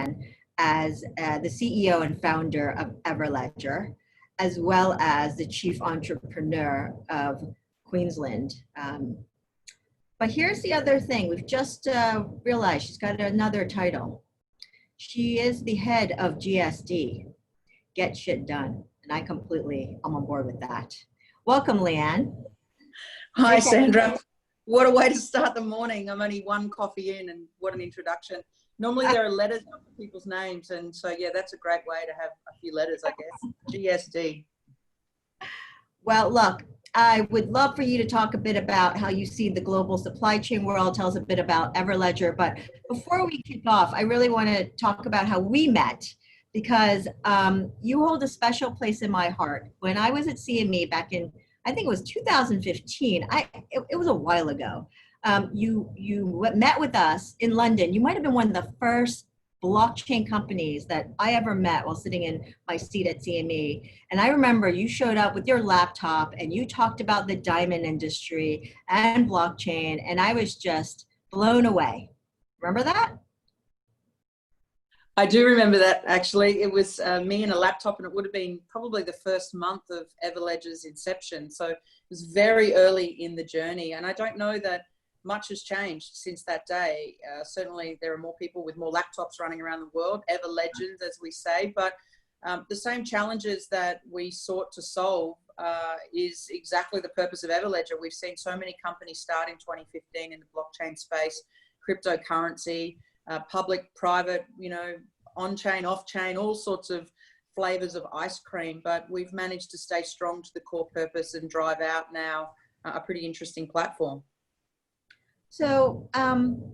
Leanne as the CEO and founder of Everledger, as well as the chief entrepreneur of Queensland. But here's the other thing. We've just realized she's got another title. She is the head of GSD, Get Shit Done. And I'm on board with that. Welcome, Leanne. Hi, Sandra. What a way to start the morning. I'm only one coffee in, and what an introduction. Normally there are letters after people's names, and so yeah, that's a great way to have a few letters, I guess. GSD. Well, look, I would love for you to talk a bit about how you see the global supply chain world. Tell us a bit about Everledger. But before we kick off, I really want to talk about how we met, because you hold a special place in my heart. When I was at CME back in, I think it was 2015, it was a while ago, you met with us in London. You might have been one of the first blockchain companies that I ever met while sitting in my seat at CME. And I remember you showed up with your laptop and you talked about the diamond industry and blockchain, and I was just blown away. Remember that? I do remember that, actually. It was me and a laptop, and it would have been probably the first month of Everledger's inception. So it was very early in the journey. And I don't know that much has changed since that day. Certainly there are more people with more laptops running around the world, ever legends, as we say, but the same challenges that we sought to solve is exactly the purpose of Everledger. We've seen so many companies start in 2015 in the blockchain space, cryptocurrency, public, private, on-chain, off-chain, all sorts of flavors of ice cream, but we've managed to stay strong to the core purpose and drive out now a pretty interesting platform. So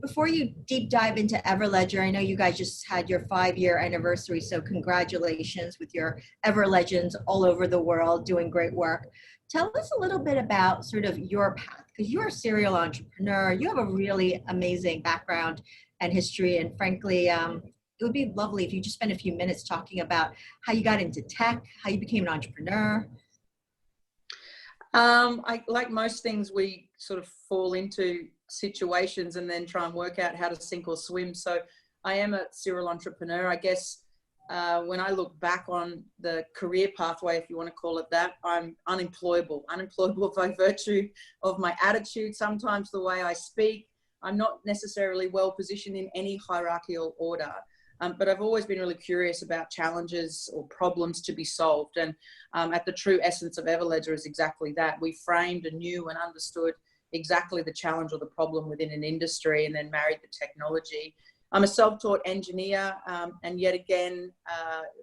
before you deep dive into Everledger, I know you guys just had your 5-year anniversary, so congratulations with your Everlegends all over the world doing great work. Tell us a little bit about sort of your path, because you're a serial entrepreneur. You have a really amazing background and history, and frankly, it would be lovely if you just spend a few minutes talking about how you got into tech, how you became an entrepreneur. Like most things, we sort of fall into situations and then try and work out how to sink or swim. So I am a serial entrepreneur. I guess when I look back on the career pathway, if you want to call it that, I'm unemployable by virtue of my attitude, sometimes the way I speak. I'm not necessarily well positioned in any hierarchical order, but I've always been really curious about challenges or problems to be solved. And at the true essence of Everledger is exactly that. We framed and knew and understood exactly the challenge or the problem within an industry, and then married the technology. I'm a self-taught engineer, and yet again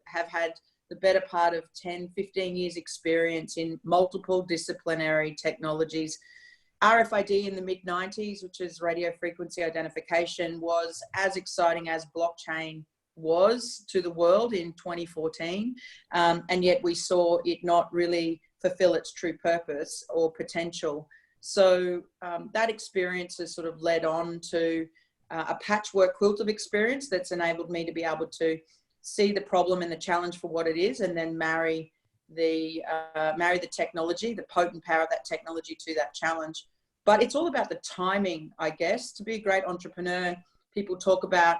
have had the better part of 10, 15 years experience in multiple disciplinary technologies. RFID in the mid-90s, which is radio frequency identification, was as exciting as blockchain was to the world in 2014, and yet we saw it not really fulfill its true purpose or potential. So that experience has sort of led on to a patchwork quilt of experience that's enabled me to be able to see the problem and the challenge for what it is, and then marry the technology, the potent power of that technology to that challenge. But it's all about the timing, I guess. To be a great entrepreneur, people talk about,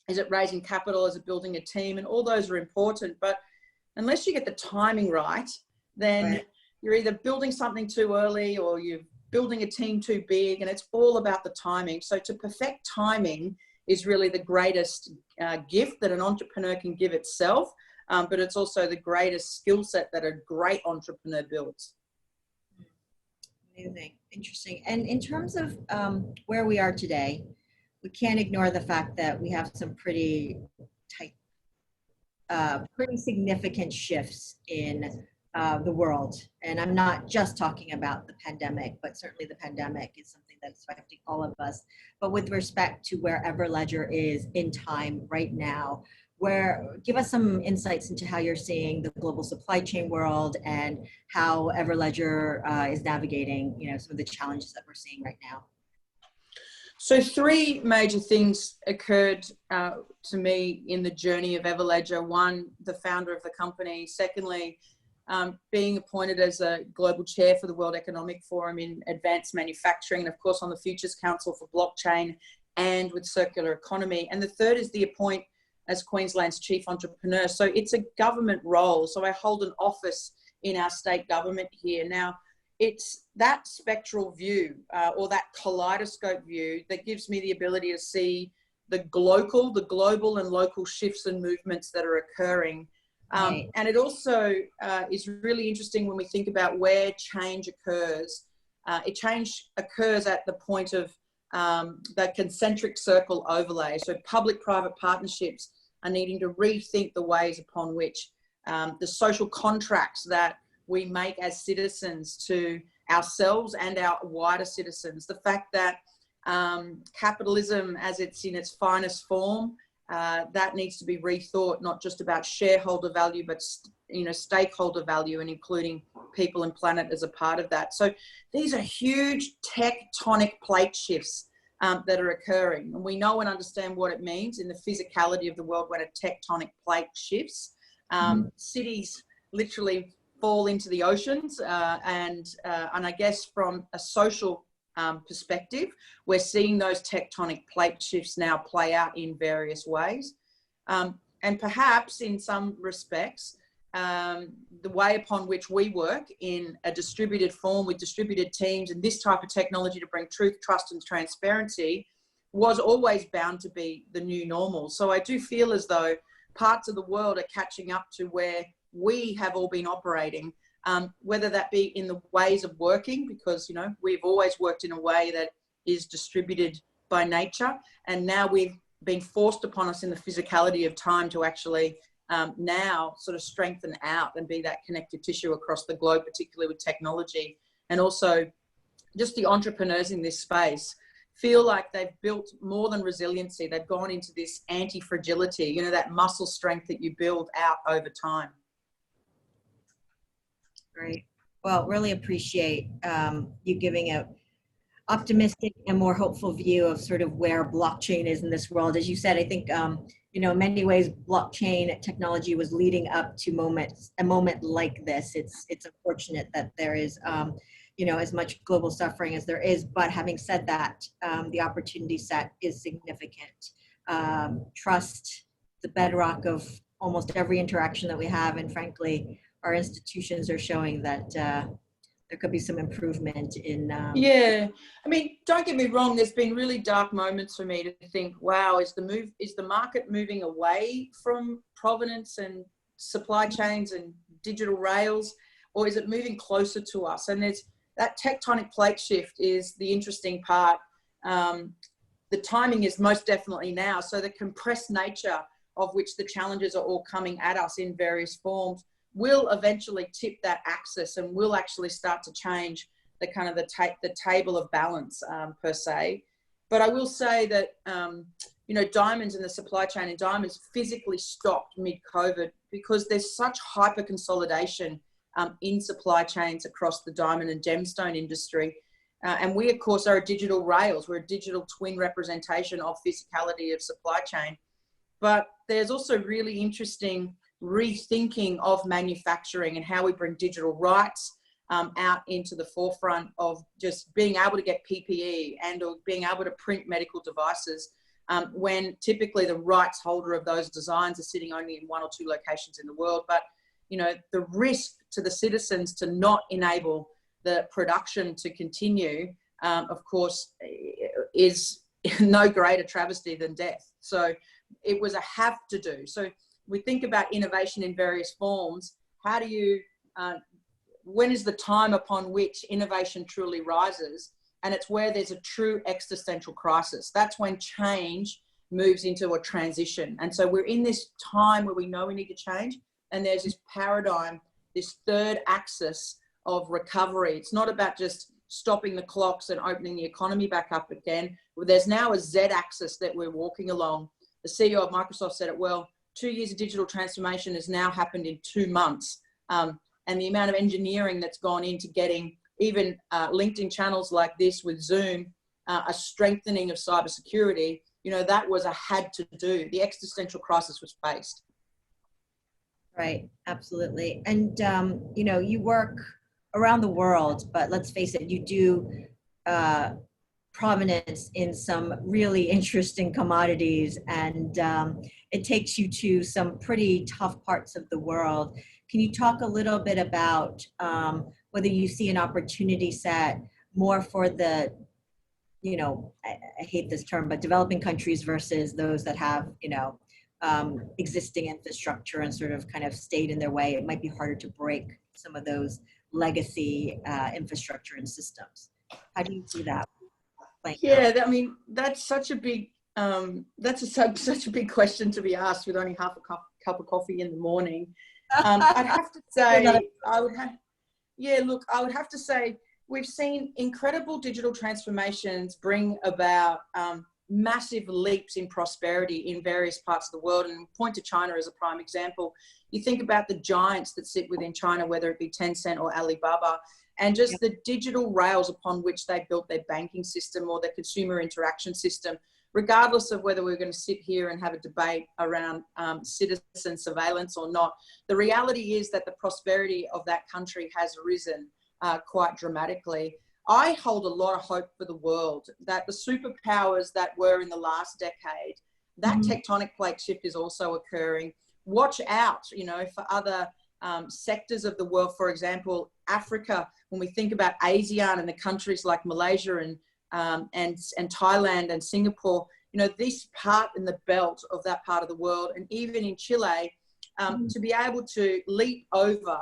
is it raising capital, is it building a team, and all those are important. But unless you get the timing right, then you're either building something too early or you're building a team too big, and it's all about the timing. So to perfect timing is really the greatest gift that an entrepreneur can give itself, but it's also the greatest skill set that a great entrepreneur builds. Amazing, interesting. And in terms of where we are today, we can't ignore the fact that we have some pretty significant shifts in the world. And I'm not just talking about the pandemic, but certainly the pandemic is something that's affecting all of us. But with respect to where Everledger is in time right now, give us some insights into how you're seeing the global supply chain world and how Everledger is navigating, some of the challenges that we're seeing right now. So 3 major things occurred to me in the journey of Everledger. One, the founder of the company. Secondly, being appointed as a global chair for the World Economic Forum in advanced manufacturing, and of course on the Futures Council for blockchain and with circular economy. And the third is the as Queensland's chief entrepreneur. So it's a government role. So I hold an office in our state government here. Now, it's that spectral view or that kaleidoscope view that gives me the ability to see the global and local shifts and movements that are occurring. Right. And it also is really interesting when we think about where change occurs. Change occurs at the point of that concentric circle overlay. So public-private partnerships are needing to rethink the ways upon which the social contracts that we make as citizens to ourselves and our wider citizens. The fact that capitalism as it's in its finest form, that needs to be rethought, not just about shareholder value, but stakeholder value, and including people and planet as a part of that. So these are huge tectonic plate shifts that are occurring. And we know and understand what it means in the physicality of the world when a tectonic plate shifts. Cities literally fall into the oceans, and I guess from a social perspective, we're seeing those tectonic plate shifts now play out in various ways. And perhaps in some respects, the way upon which we work in a distributed form with distributed teams and this type of technology to bring truth, trust and transparency was always bound to be the new normal. So I do feel as though parts of the world are catching up to where we have all been operating, whether that be in the ways of working, because, we've always worked in a way that is distributed by nature. And now we've been forced upon us in the physicality of time to actually now sort of strengthen out and be that connective tissue across the globe, particularly with technology. And also just the entrepreneurs in this space feel like they've built more than resiliency. They've gone into this anti-fragility, that muscle strength that you build out over time. Great. Well, really appreciate you giving a optimistic and more hopeful view of sort of where blockchain is in this world. As you said, I think, in many ways, blockchain technology was leading up to a moment like this. It's unfortunate that there is, as much global suffering as there is. But having said that, the opportunity set is significant. Trust, the bedrock of almost every interaction that we have, and frankly, our institutions are showing that there could be some improvement in. Yeah, I mean, don't get me wrong. There's been really dark moments for me to think, wow, is the market moving away from provenance and supply chains and digital rails, or is it moving closer to us? And there's that tectonic plate shift is the interesting part. The timing is most definitely now. So the compressed nature of which the challenges are all coming at us in various forms will eventually tip that axis and will actually start to change the kind of the table of balance per se. But I will say that, diamonds in the supply chain and diamonds physically stopped mid-COVID because there's such hyper consolidation in supply chains across the diamond and gemstone industry. And we, of course, are a digital rails. We're a digital twin representation of physicality of supply chain. But there's also really interesting rethinking of manufacturing and how we bring digital rights out into the forefront of just being able to get PPE and or being able to print medical devices when typically the rights holder of those designs are sitting only in one or two locations in the world. But, the risk to the citizens to not enable the production to continue, of course, is no greater travesty than death. So it was a have to do. So we think about innovation in various forms. How do you, when is the time upon which innovation truly rises? And it's where there's a true existential crisis. That's when change moves into a transition. And so we're in this time where we know we need to change. And there's this paradigm, this third axis of recovery. It's not about just stopping the clocks and opening the economy back up again. There's now a Z axis that we're walking along. The CEO of Microsoft said it well. 2 years of digital transformation has now happened in 2 months. And the amount of engineering that's gone into getting even LinkedIn channels like this with Zoom, a strengthening of cybersecurity, that was a had to do. The existential crisis was faced. Right, absolutely. And, you work around the world, but let's face it, you do provenance in some really interesting commodities. And it takes you to some pretty tough parts of the world. Can you talk a little bit about whether you see an opportunity set more for the, I hate this term, but developing countries versus those that have, existing infrastructure and sort of kind of stayed in their way? It might be harder to break some of those legacy infrastructure and systems. How do you see that playing out? Yeah, I mean, that's such a big such a big question to be asked with only half a cup of coffee in the morning. I'd have to say, I would have to say we've seen incredible digital transformations bring about massive leaps in prosperity in various parts of the world, and point to China as a prime example. You think about the giants that sit within China, whether it be Tencent or Alibaba, and just the digital rails upon which they built their banking system or their consumer interaction system, regardless of whether we're going to sit here and have a debate around citizen surveillance or not. The reality is that the prosperity of that country has risen quite dramatically. I hold a lot of hope for the world that the superpowers that were in the last decade, that tectonic plate shift is also occurring. Watch out, for other sectors of the world. For example, Africa, when we think about ASEAN and the countries like Malaysia and Thailand and Singapore, this part in the belt of that part of the world, and even in Chile, to be able to leap over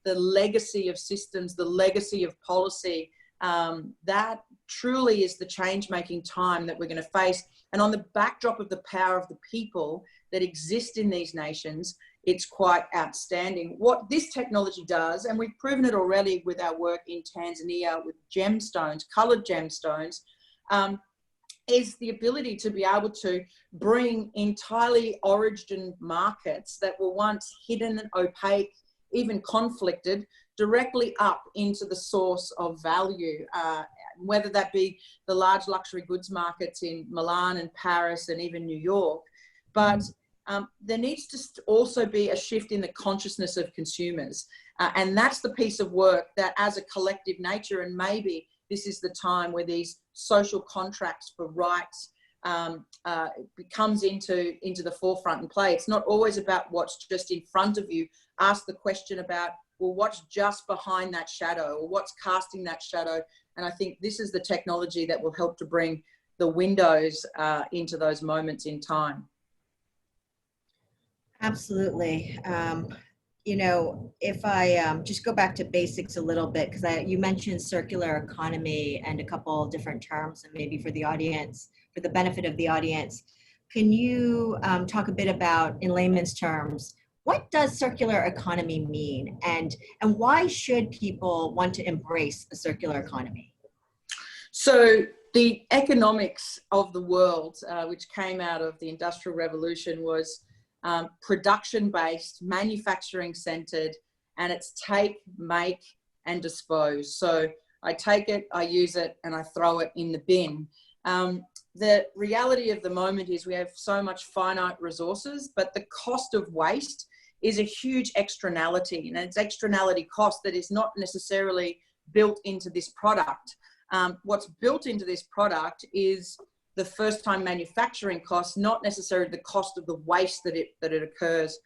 the legacy of systems, the legacy of policy, that truly is the change-making time that we're going to face. And on the backdrop of the power of the people that exist in these nations, it's quite outstanding. What this technology does, and we've proven it already with our work in Tanzania with gemstones, coloured gemstones, is the ability to be able to bring entirely origin markets that were once hidden, opaque, even conflicted, directly up into the source of value, whether that be the large luxury goods markets in Milan and Paris and even New York. But there needs to also be a shift in the consciousness of consumers. And that's the piece of work that as a collective nature, and maybe this is the time where these social contracts for rights comes into the forefront and play. It's not always about what's just in front of you. Ask the question about, well, what's just behind that shadow, or what's casting that shadow? And I think this is the technology that will help to bring the windows into those moments in time. Absolutely. If I just go back to basics a little bit, because you mentioned circular economy and a couple different terms, and maybe for the audience, for the benefit of the audience, can you talk a bit about, in layman's terms, what does circular economy mean, and why should people want to embrace a circular economy? So the economics of the world, which came out of the Industrial Revolution, was production-based, manufacturing-centered, and it's take, make, and dispose. So I take it, I use it, and I throw it in the bin. The reality of the moment is we have so much finite resources, but the cost of waste is a huge externality, and it's externality cost that is not necessarily built into this product. What's built into this product is the first-time manufacturing cost, not necessarily the cost of the waste that it occurs.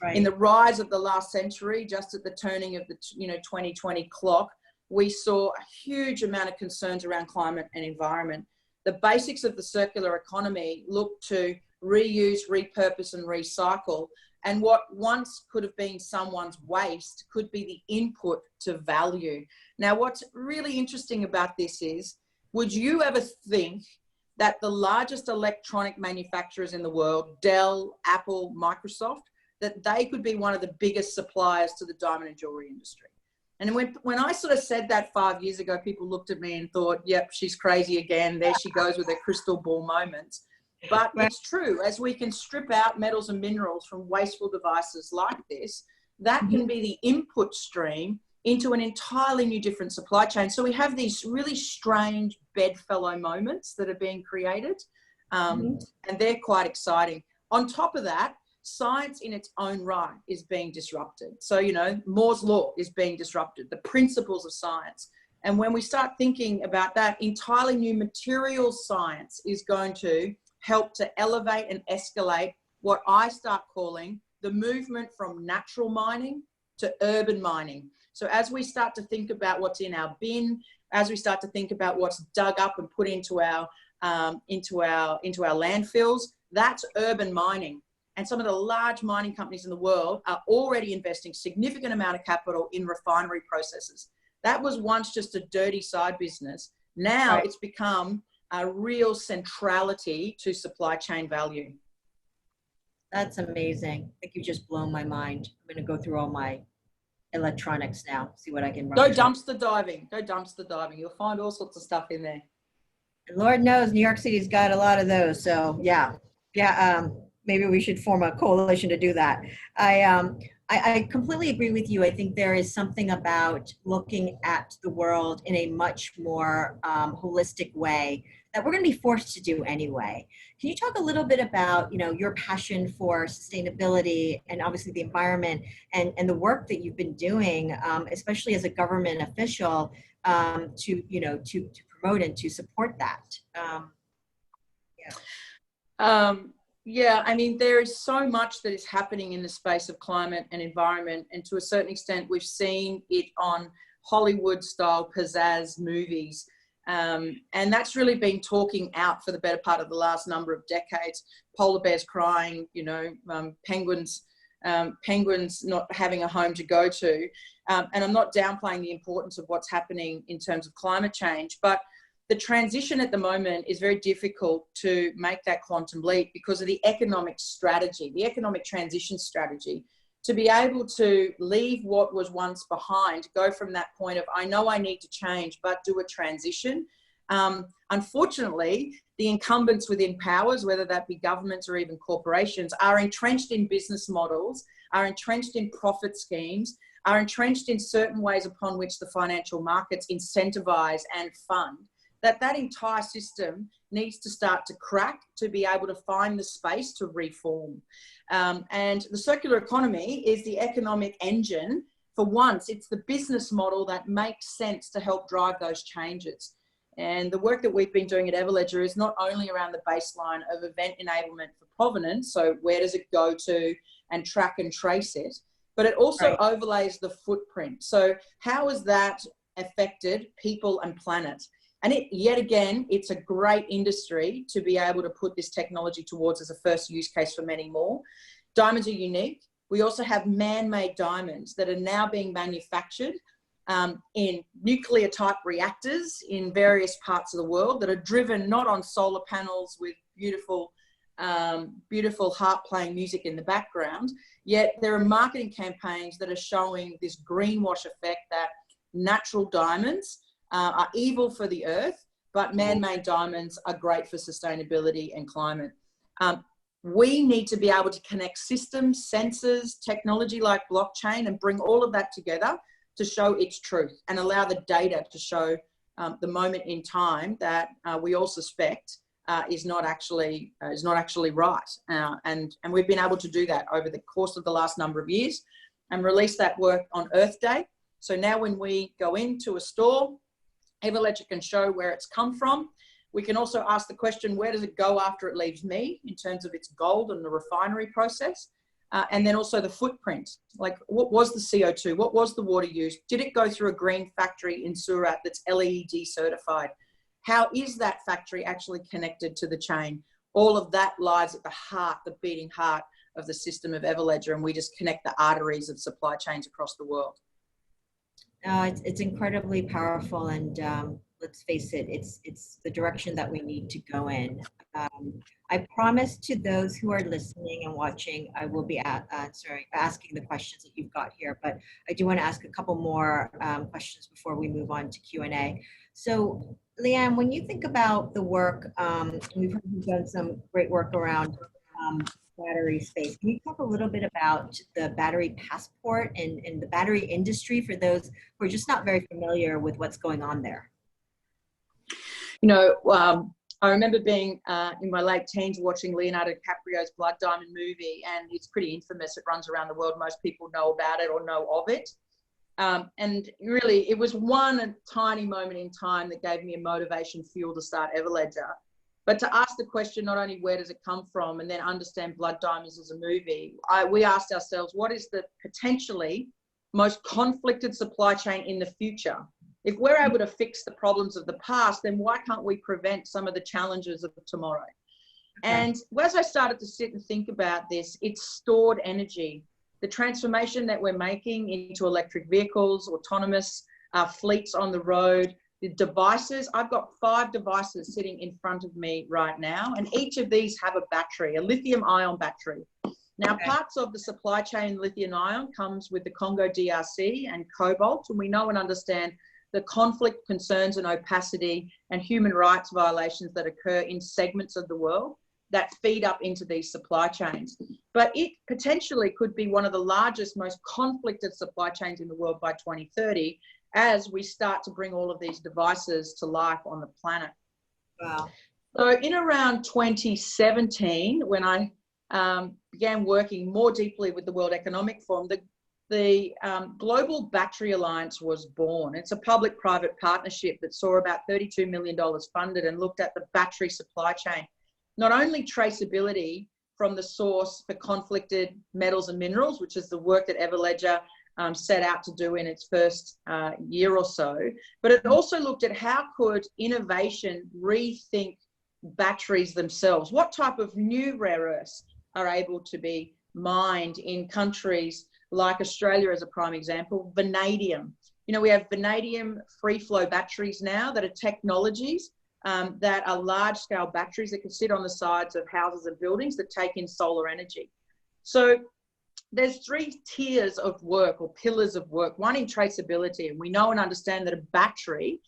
Right. In the rise of the last century, just at the turning of the 2020 clock, we saw a huge amount of concerns around climate and environment. The basics of the circular economy look to reuse, repurpose, and recycle. And what once could have been someone's waste could be the input to value. Now, what's really interesting about this is, would you ever think that the largest electronic manufacturers in the world, Dell, Apple, Microsoft, that they could be one of the biggest suppliers to the diamond and jewelry industry? And when I sort of said that 5 years ago, people looked at me and thought, yep, she's crazy again. There she goes with her crystal ball moments. But it's true, as we can strip out metals and minerals from wasteful devices like this, that can be the input stream into an entirely new different supply chain. So we have these really strange bedfellow moments that are being created, and they're quite exciting. On top of that, science in its own right is being disrupted. So, Moore's law is being disrupted, the principles of science. And when we start thinking about that, entirely new materials science is going to help to elevate and escalate what I start calling the movement from natural mining to urban mining. So as we start to think about what's in our bin, as we start to think about what's dug up and put into our landfills, that's urban mining. And some of the large mining companies in the world are already investing significant amount of capital in refinery processes. That was once just a dirty side business. Now It's become a real centrality to supply chain value. That's amazing. I think you've just blown my mind. I'm going to go through all my electronics now, see what I can run. Go dumpster diving. Go dumpster diving. You'll find all sorts of stuff in there. And Lord knows New York City's got a lot of those. So yeah. Maybe we should form a coalition to do that. I completely agree with you. I think there is something about looking at the world in a much more holistic way that we're going to be forced to do anyway. Can you talk a little bit about, your passion for sustainability and obviously the environment and the work that you've been doing, especially as a government official, to promote and to support that? Yeah, I mean, there is so much that is happening in the space of climate and environment. And to a certain extent, we've seen it on Hollywood-style pizzazz movies. And that's really been talking out for the better part of the last number of decades. Polar bears crying, penguins not having a home to go to. And I'm not downplaying the importance of what's happening in terms of climate change, but the transition at the moment is very difficult to make that quantum leap because of the economic strategy, the economic transition strategy, to be able to leave what was once behind, go from that point of, I know I need to change, but do a transition. Unfortunately, the incumbents within powers, whether that be governments or even corporations, are entrenched in business models, are entrenched in profit schemes, are entrenched in certain ways upon which the financial markets incentivize and fund. That entire system needs to start to crack to be able to find the space to reform. And the circular economy is the economic engine. For once, it's the business model that makes sense to help drive those changes. And the work that we've been doing at Everledger is not only around the baseline of event enablement for provenance, so where does it go to and track and trace it, but it also overlays the footprint. So how has that affected people and planet? And yet again, it's a great industry to be able to put this technology towards as a first use case for many more. Diamonds are unique. We also have man-made diamonds that are now being manufactured in nuclear type reactors in various parts of the world that are driven not on solar panels with beautiful harp playing music in the background, yet there are marketing campaigns that are showing this greenwash effect that natural diamonds are evil for the earth, but man-made diamonds are great for sustainability and climate. We need to be able to connect systems, sensors, technology like blockchain, and bring all of that together to show its truth and allow the data to show the moment in time that we all suspect is not actually right. And we've been able to do that over the course of the last number of years and release that work on Earth Day. So now when we go into a store, Everledger can show where it's come from. We can also ask the question, where does it go after it leaves me in terms of its gold and the refinery process? And then also the footprint, like what was the CO2? What was the water used? Did it go through a green factory in Surat that's LEED certified? How is that factory actually connected to the chain? All of that lies at the heart, the beating heart of the system of Everledger, and we just connect the arteries of supply chains across the world. It's incredibly powerful, and let's face it, it's the direction that we need to go in. I promise to those who are listening and watching, I will be asking the questions that you've got here, but I do want to ask a couple more questions before we move on to Q&A. So, Leanne, when you think about the work, we've heard you've done some great work around battery space. Can you talk a little bit about the battery passport and the battery industry for those who are just not very familiar with what's going on there? I remember being in my late teens watching Leonardo DiCaprio's Blood Diamond movie, and it's pretty infamous. It runs around the world. Most people know about it or know of it. And really, it was one tiny moment in time that gave me a motivation fuel to start Everledger. But to ask the question, not only where does it come from, and then understand Blood Diamonds as a movie, we asked ourselves, what is the potentially most conflicted supply chain in the future? If we're able to fix the problems of the past, then why can't we prevent some of the challenges of tomorrow? And as I started to sit and think about this, it's stored energy. The transformation that we're making into electric vehicles, autonomous fleets on the road, the devices, I've got 5 devices sitting in front of me right now, and each of these have a battery, a lithium ion battery. Now, parts of the supply chain lithium ion comes with the Congo DRC and cobalt, and we know and understand the conflict, concerns and opacity and human rights violations that occur in segments of the world that feed up into these supply chains. But it potentially could be one of the largest, most conflicted supply chains in the world by 2030, as we start to bring all of these devices to life on the planet. Wow. So in around 2017, when I began working more deeply with the World Economic Forum, the Global Battery Alliance was born. It's a public-private partnership that saw about $32 million funded and looked at the battery supply chain. Not only traceability from the source for conflicted metals and minerals, which is the work that Everledger set out to do in its first year or so, but it also looked at how could innovation rethink batteries themselves. What type of new rare earths are able to be mined in countries like Australia as a prime example? Vanadium. You know, we have vanadium free flow batteries now that are technologies that are large scale batteries that can sit on the sides of houses and buildings that take in solar energy. So there's 3 tiers of work or pillars of work, one in traceability. And we know and understand that a battery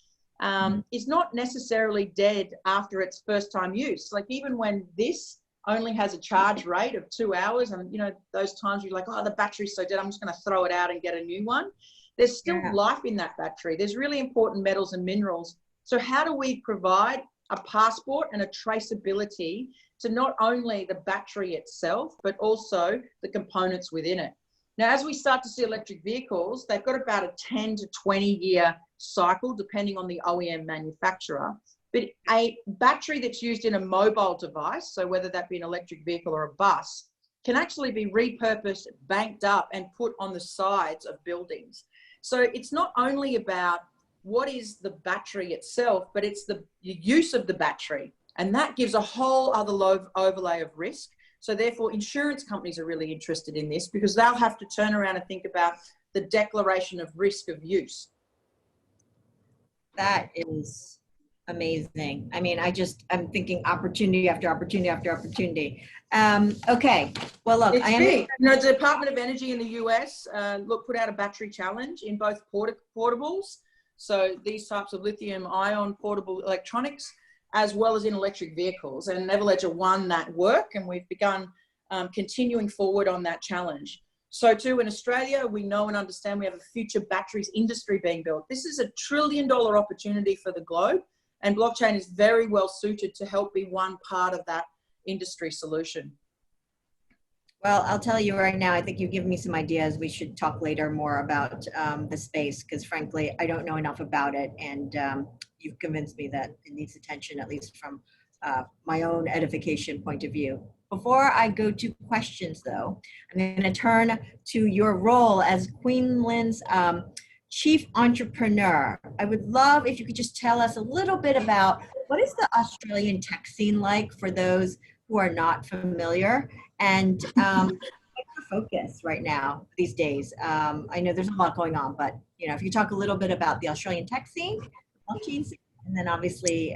is not necessarily dead after its first time use. Like even when this only has a charge rate of 2 hours, and you know, those times you're like, oh, the battery's so dead, I'm just going to throw it out and get a new one. There's still life in that battery. There's really important metals and minerals. So how do we provide a passport and a traceability to not only the battery itself, but also the components within it? Now, as we start to see electric vehicles, they've got about a 10 to 20 year cycle, depending on the OEM manufacturer. But a battery that's used in a mobile device, so whether that be an electric vehicle or a bus, can actually be repurposed, banked up and put on the sides of buildings. So it's not only about what is the battery itself, but it's the use of the battery. And that gives a whole other overlay of risk. So therefore, insurance companies are really interested in this because they'll have to turn around and think about the declaration of risk of use. That is amazing. I mean, I'm thinking opportunity after opportunity after opportunity. Okay. Well, look, it's big. You know, the Department of Energy in the US, put out a battery challenge in both portables. So these types of lithium ion portable electronics, as well as in electric vehicles. And Everledger won that work, and we've begun continuing forward on that challenge. So too, in Australia, we know and understand we have a future batteries industry being built. This is $1 trillion opportunity for the globe, and blockchain is very well suited to help be one part of that industry solution. Well, I'll tell you right now, I think you've given me some ideas. We should talk later more about the space, because frankly, I don't know enough about it. And you've convinced me that it needs attention, at least from my own edification point of view. Before I go to questions, though, I'm going to turn to your role as Queensland's chief entrepreneur. I would love if you could just tell us a little bit about what is the Australian tech scene like for those who are not familiar, and what's the focus right now these days? I know there's a lot going on, but you know, if you talk a little bit about the Australian tech scene, blockchain scene, and then obviously,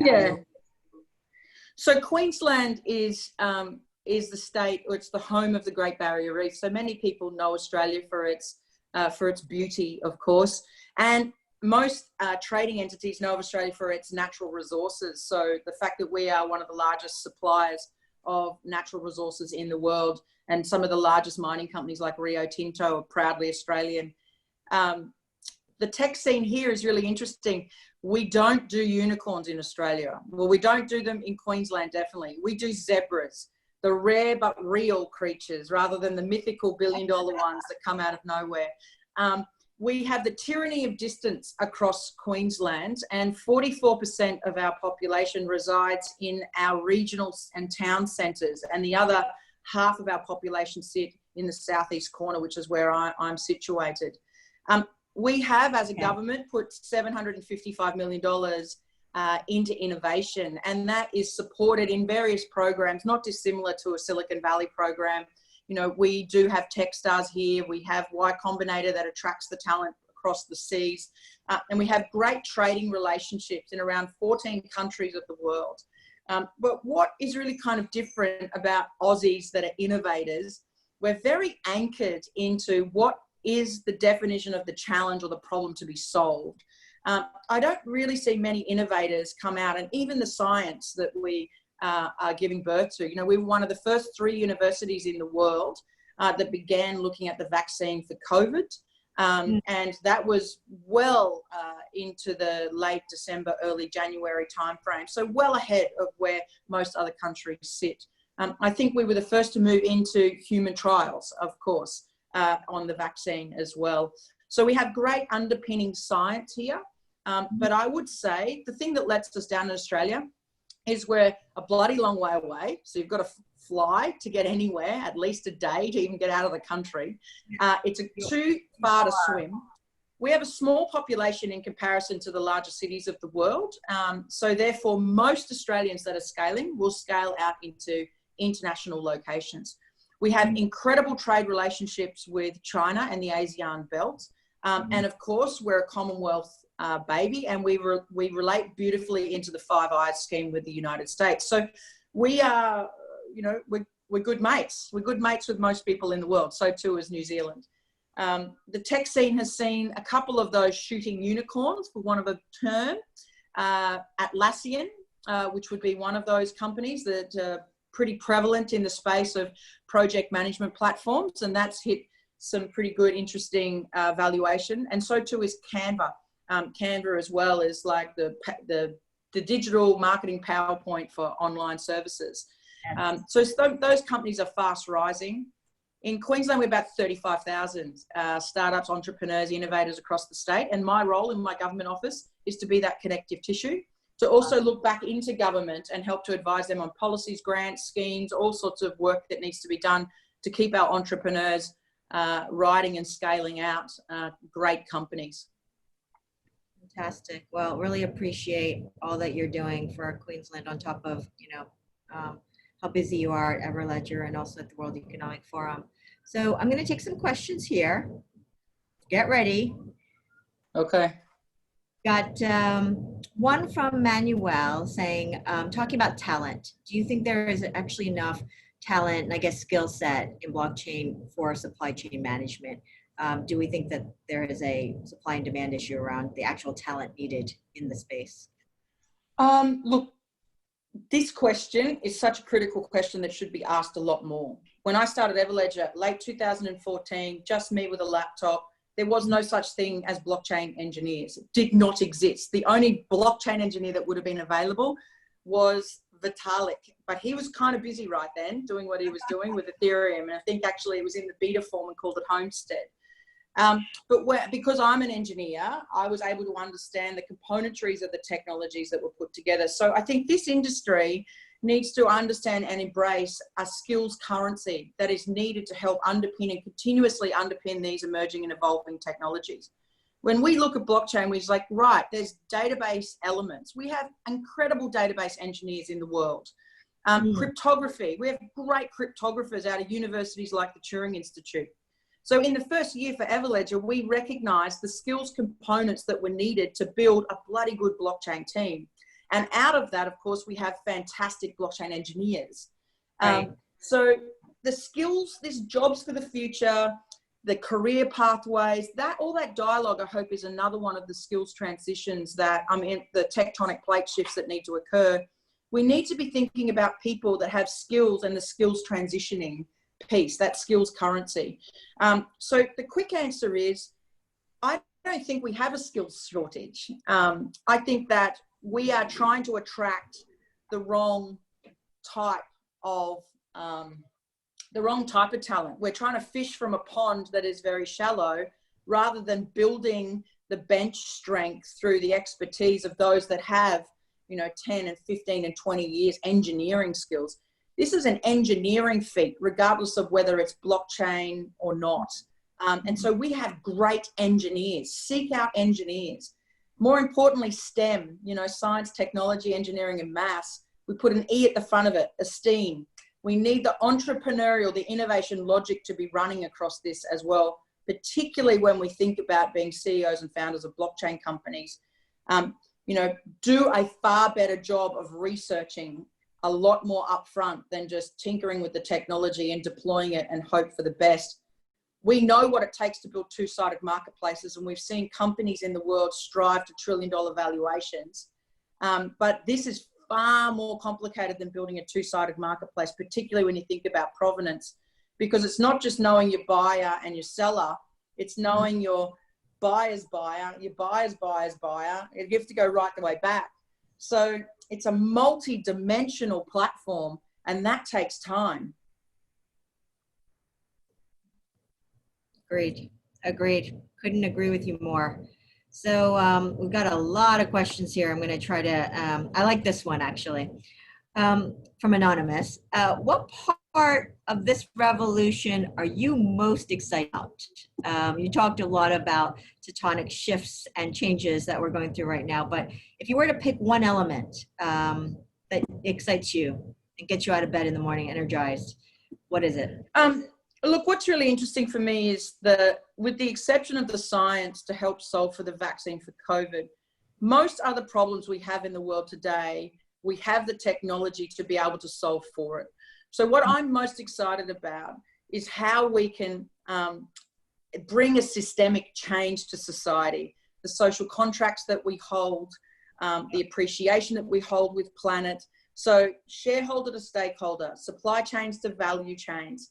So Queensland is the state, or it's the home of the Great Barrier Reef. So many people know Australia for its beauty, of course, and most trading entities know of Australia for its natural resources. So the fact that we are one of the largest suppliers of natural resources in the world, and some of the largest mining companies like Rio Tinto are proudly Australian. The tech scene here is really interesting. We don't do unicorns in Australia. Well, we don't do them in Queensland, definitely. We do zebras, the rare but real creatures, rather than the mythical $1 billion ones that come out of nowhere. we have the tyranny of distance across Queensland, and 44% of our population resides in our regional and town centres, and the other half of our population sit in the southeast corner, which is where I'm situated. We have, as a government, put $755 million into innovation, and that is supported in various programs, not dissimilar to a Silicon Valley program. You know, we do have Techstars here. We have Y Combinator that attracts the talent across the seas. And we have great trading relationships in around 14 countries of the world. But what is really kind of different about Aussies that are innovators, we're very anchored into what is the definition of the challenge or the problem to be solved. I don't really see many innovators come out, and even the science that we are giving birth to. You know, we were one of the first 3 universities in the world that began looking at the vaccine for COVID. And that was well into the late December, early January timeframe. So well ahead of where most other countries sit. I think we were the first to move into human trials, of course, on the vaccine as well. So we have great underpinning science here. But I would say the thing that lets us down in Australia is we're a bloody long way away. So you've got to fly to get anywhere, at least a day to even get out of the country. It's too far to swim. We have a small population in comparison to the larger cities of the world. So therefore, most Australians that are scaling will scale out into international locations. We have incredible trade relationships with China and the ASEAN belt. And of course, we're a Commonwealth baby, and we relate beautifully into the Five Eyes scheme with the United States. So we are, you know, we're good mates. We're good mates with most people in the world. So too is New Zealand. The tech scene has seen a couple of those shooting unicorns, for want of a term. Atlassian, which would be one of those companies that are pretty prevalent in the space of project management platforms, and that's hit some pretty good, interesting valuation. And so too is Canva. Canva as well is like the digital marketing PowerPoint for online services. So those companies are fast rising. In Queensland, we're about 35,000 startups, entrepreneurs, innovators across the state. And my role in my government office is to be that connective tissue, to also look back into government and help to advise them on policies, grants, schemes, all sorts of work that needs to be done to keep our entrepreneurs riding and scaling out great companies. Fantastic. Well, really appreciate all that you're doing for Queensland, on top of, you know, how busy you are at Everledger and also at the World Economic Forum. So I'm going to take some questions here. Get ready. Okay. Got one from Manuel saying, talking about talent. Do you think there is actually enough talent and I guess skill set in blockchain for supply chain management? Do we think that there is a supply and demand issue around the actual talent needed in the space? Look, this question is such a critical question that should be asked a lot more. When I started Everledger, late 2014, just me with a laptop, there was no such thing as blockchain engineers. It did not exist. The only blockchain engineer that would have been available was Vitalik, but he was kind of busy right then doing what he was doing with Ethereum. And I think actually it was in the beta form and called it Homestead. But because I'm an engineer, I was able to understand the componentries of the technologies that were put together. So I think this industry needs to understand and embrace a skills currency that is needed to help underpin and continuously underpin these emerging and evolving technologies. When we look at blockchain, we're like, right, there's database elements. We have incredible database engineers in the world. Cryptography, we have great cryptographers out of universities like the Turing Institute. So in the first year for Everledger, we recognized the skills components that were needed to build a bloody good blockchain team. And out of that, of course, we have fantastic blockchain engineers. Right. So the skills, there's jobs for the future, the career pathways, all that dialogue, I hope, is another one of the skills transitions that, the tectonic plate shifts that need to occur. We need to be thinking about people that have skills and the skills transitioning piece, that skills currency. So the quick answer is, I don't think we have a skills shortage. I think that we are trying to attract the wrong type of talent. We're trying to fish from a pond that is very shallow rather than building the bench strength through the expertise of those that have, 10 and 15 and 20 years engineering skills. This is an engineering feat, regardless of whether it's blockchain or not. And so we have great engineers. Seek out engineers. More importantly, STEM, science, technology, engineering, and maths. We put an E at the front of it, esteem. We need the entrepreneurial, the innovation logic to be running across this as well, particularly when we think about being CEOs and founders of blockchain companies. Do a far better job of researching a lot more upfront than just tinkering with the technology and deploying it and hope for the best. We know what it takes to build two-sided marketplaces, and we've seen companies in the world strive to trillion-dollar valuations. But this is far more complicated than building a two-sided marketplace, particularly when you think about provenance, because it's not just knowing your buyer and your seller, it's knowing your buyer's buyer, your buyer's buyer's buyer. You have to go right the way back. So it's a multi-dimensional platform, and that takes time. Agreed. Couldn't agree with you more. So we've got a lot of questions here. I'm going to try to, I like this one actually, from Anonymous. What part of this revolution are you most excited about? You talked a lot about tectonic shifts and changes that we're going through right now, but if you were to pick one element that excites you and gets you out of bed in the morning energized, what is it? Look, what's really interesting for me is with the exception of the science to help solve for the vaccine for COVID, most other problems we have in the world today, we have the technology to be able to solve for it. So what I'm most excited about is how we can bring a systemic change to society, the social contracts that we hold, the appreciation that we hold with planet. So shareholder to stakeholder, supply chains to value chains,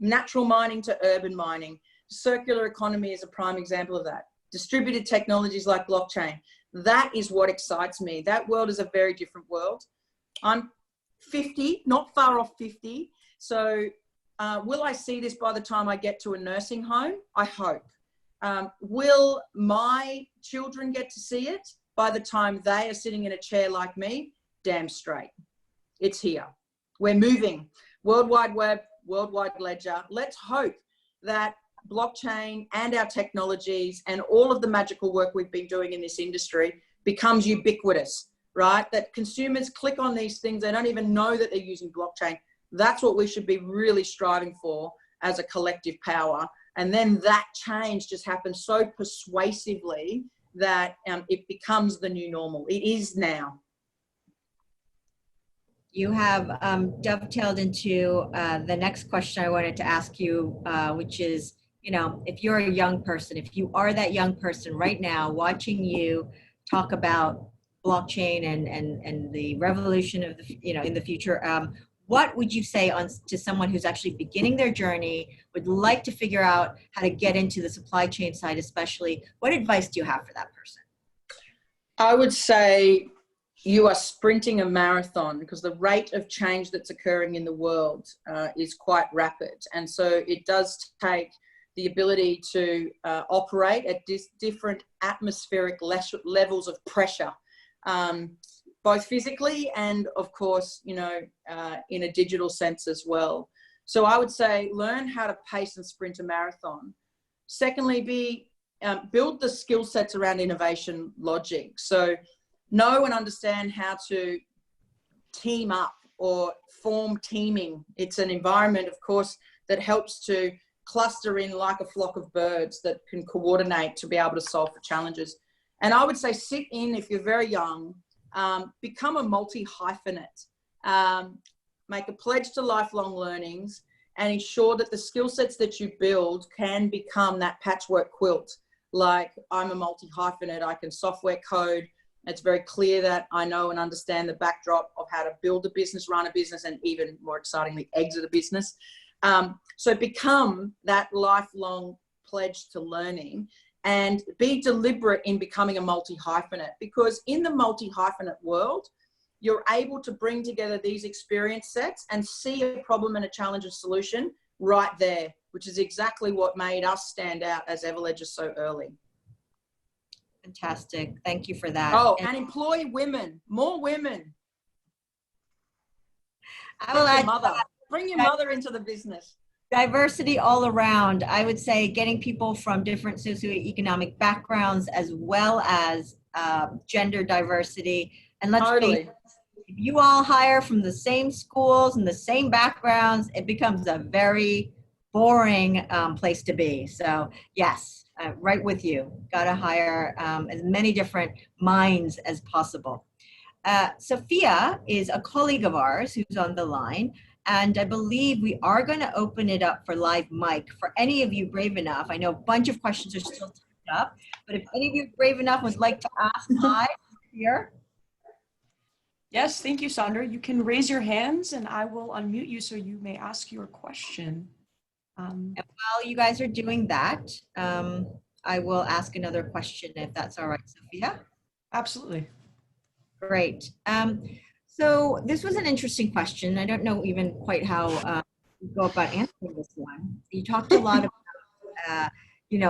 natural mining to urban mining. Circular economy is a prime example of that. Distributed technologies like blockchain. That is what excites me. That world is a very different world. I'm 50, not far off 50. So will I see this by the time I get to a nursing home? I hope. Will my children get to see it by the time they are sitting in a chair like me? Damn straight. It's here. We're moving. World Wide Web, worldwide ledger. Let's hope that blockchain and our technologies and all of the magical work we've been doing in this industry becomes ubiquitous, right? That consumers click on these things, they don't even know that they're using blockchain. That's what we should be really striving for as a collective power. And then that change just happens so persuasively that it becomes the new normal. It is now. You have dovetailed into the next question I wanted to ask you, which is, if you're a young person, if you are that young person right now watching you talk about blockchain and the revolution of in the future, what would you say to someone who's actually beginning their journey, would like to figure out how to get into the supply chain side, especially? What advice do you have for that person? I would say you are sprinting a marathon, because the rate of change that's occurring in the world is quite rapid. And so it does take the ability to operate at different atmospheric levels of pressure, both physically and, of course, in a digital sense as well. So I would say learn how to pace and sprint a marathon. Secondly, build the skill sets around innovation logic. So know and understand how to team up or form teaming. It's an environment, of course, that helps to cluster in like a flock of birds that can coordinate to be able to solve for challenges. And I would say sit in, if you're very young, become a multi-hyphenate, make a pledge to lifelong learnings, and ensure that the skill sets that you build can become that patchwork quilt. Like, I'm a multi-hyphenate, I can software code. It's very clear that I know and understand the backdrop of how to build a business, run a business, and even more excitingly, exit a business. So become that lifelong pledge to learning, and be deliberate in becoming a multi-hyphenate, because in the multi-hyphenate world, you're able to bring together these experience sets and see a problem and a challenge and solution right there which is exactly what made us stand out as Everledger so early. Fantastic. Thank you for that. Oh, and employ women, more women. I will add Bring your mother into the business. Diversity all around. I would say getting people from different socioeconomic backgrounds as well as gender diversity. And let's face it, if you all hire from the same schools and the same backgrounds, it becomes a very boring place to be. So yes, right with you. Got to hire as many different minds as possible. Sophia is a colleague of ours who's on the line, and I believe we are going to open it up for live mic for any of you brave enough. I know a bunch of questions are still typed up, but if any of you brave enough would like to ask live here. Yes, thank you, Sandra. You can raise your hands and I will unmute you so you may ask your question. And while you guys are doing that, I will ask another question if that's all right, Sophia. Absolutely. Great. So this was an interesting question. I don't know even quite how you go about answering this one. You talked a lot about,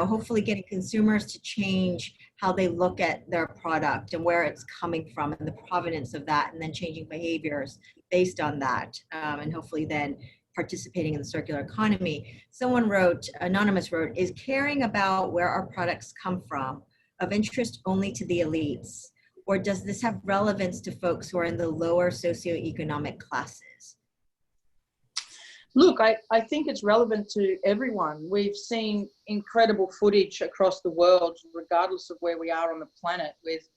hopefully getting consumers to change how they look at their product and where it's coming from and the provenance of that, and then changing behaviors based on that, and hopefully then participating in the circular economy. Someone wrote, anonymous wrote, is caring about where our products come from of interest only to the elites? Or does this have relevance to folks who are in the lower socioeconomic classes? Look, I think it's relevant to everyone. We've seen incredible footage across the world, regardless of where we are on the planet, with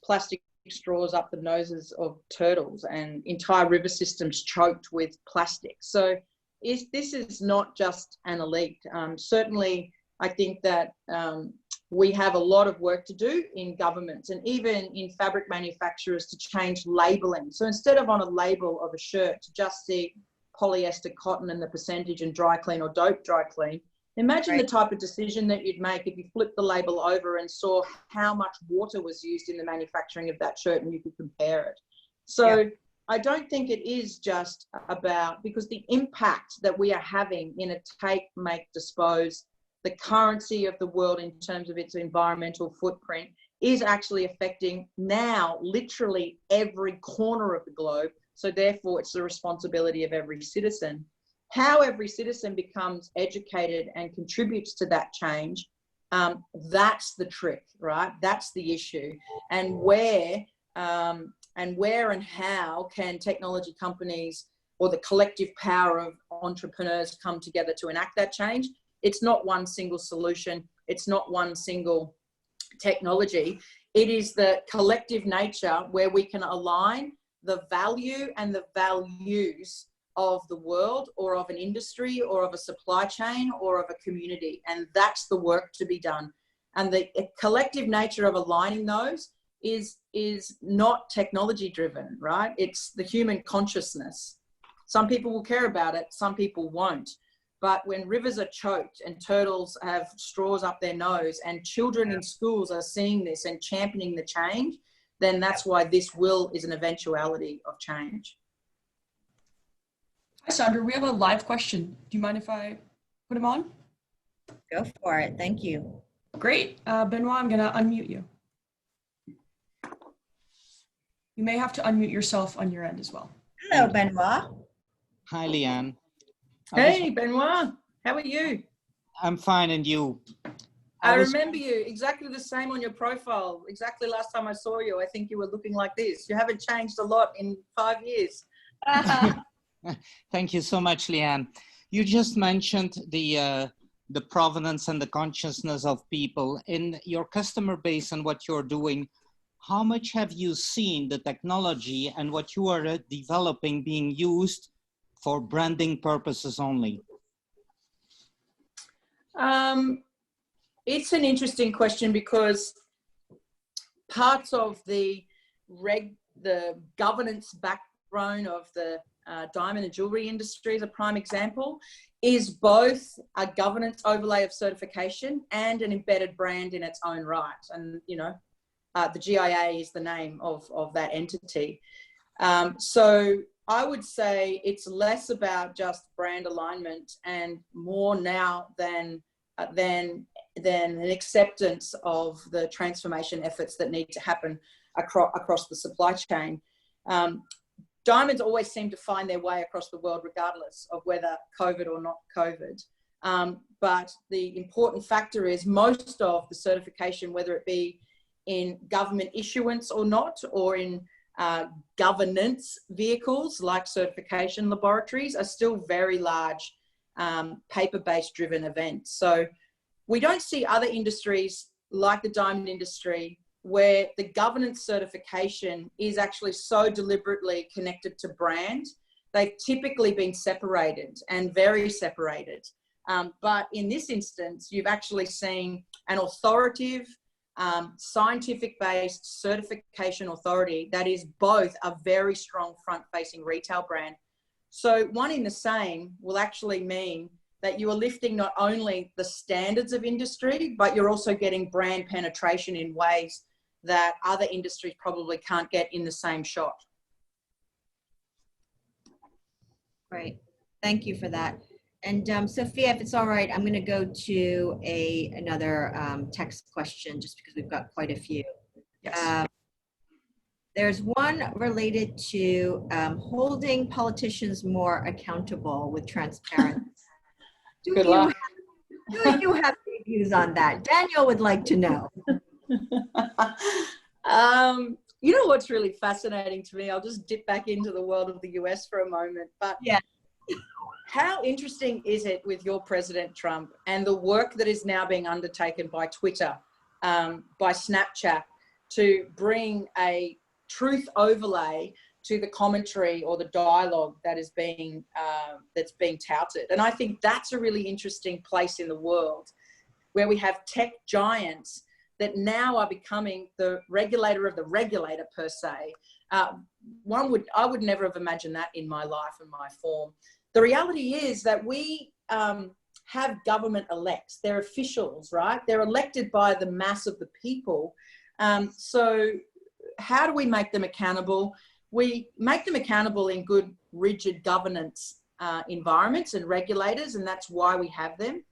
plastic straws up the noses of turtles and entire river systems choked with plastic. So this is not just an elite. Certainly, I think that we have a lot of work to do in governments and even in fabric manufacturers to change labeling. So instead of on a label of a shirt to just see polyester cotton and the percentage and dry clean or dope dry clean, imagine the type of decision that you'd make if you flipped the label over and saw how much water was used in the manufacturing of that shirt and you could compare it. So I don't think it is just about, because the impact that we are having in a take, make, dispose, the currency of the world in terms of its environmental footprint is actually affecting now literally every corner of the globe. So therefore, it's the responsibility of every citizen. How every citizen becomes educated and contributes to that change, that's the trick, right? That's the issue. And where and how can technology companies or the collective power of entrepreneurs come together to enact that change? It's not one single solution. It's not one single technology. It is the collective nature where we can align the value and the values of the world or of an industry or of a supply chain or of a community. And that's the work to be done. And the collective nature of aligning those is not technology driven, right? It's the human consciousness. Some people will care about it, some people won't. But when rivers are choked and turtles have straws up their nose and children in schools are seeing this and championing the change, then that's why this is an eventuality of change. Hi, Sandra. We have a live question. Do you mind if I put him on? Go for it. Thank you. Great. Benoit, I'm going to unmute you. You may have to unmute yourself on your end as well. Hello, Benoit. Hi, Leanne. Hey, Benoit. How are you? I'm fine, and you? I remember you exactly the same on your profile. Exactly last time I saw you, I think you were looking like this. You haven't changed a lot in 5 years. Thank you so much, Leanne. You just mentioned the provenance and the consciousness of people in your customer base and what you're doing. How much have you seen the technology and what you are developing being used for branding purposes only? It's an interesting question because parts of the governance backbone of the diamond and jewelry industry, as a prime example, is both a governance overlay of certification and an embedded brand in its own right. And, the GIA is the name of that entity. So I would say it's less about just brand alignment and more now than an acceptance of the transformation efforts that need to happen across the supply chain. Diamonds always seem to find their way across the world, regardless of whether COVID or not COVID. But the important factor is most of the certification, whether it be in government issuance or not, or in governance vehicles like certification laboratories, are still very large paper-based driven events. So we don't see other industries like the diamond industry where the governance certification is actually so deliberately connected to brand. They've typically been separated and very separated. But in this instance, you've actually seen an authoritative, scientific-based certification authority that is both a very strong front-facing retail brand. So one in the same will actually mean that you are lifting not only the standards of industry, but you're also getting brand penetration in ways that other industries probably can't get in the same shot. Great, thank you for that. And Sophia, if it's all right, I'm going to go to another text question just because we've got quite a few. Yes. There's one related to holding politicians more accountable with transparency. Good luck. Do you have any views on that? Daniel would like to know. You know what's really fascinating to me? I'll just dip back into the world of the US for a moment. But yeah, how interesting is it with your President Trump and the work that is now being undertaken by Twitter, by Snapchat, to bring a truth overlay to the commentary or the dialogue that is being that's being touted. And I think that's a really interesting place in the world where we have tech giants that now are becoming the regulator of the regulator per se. I would never have imagined that in my life and my form. The reality is that we have government elects. They're officials, right? They're elected by the mass of the people. So how do we make them accountable? We make them accountable in good, rigid governance environments and regulators, and that's why we have them.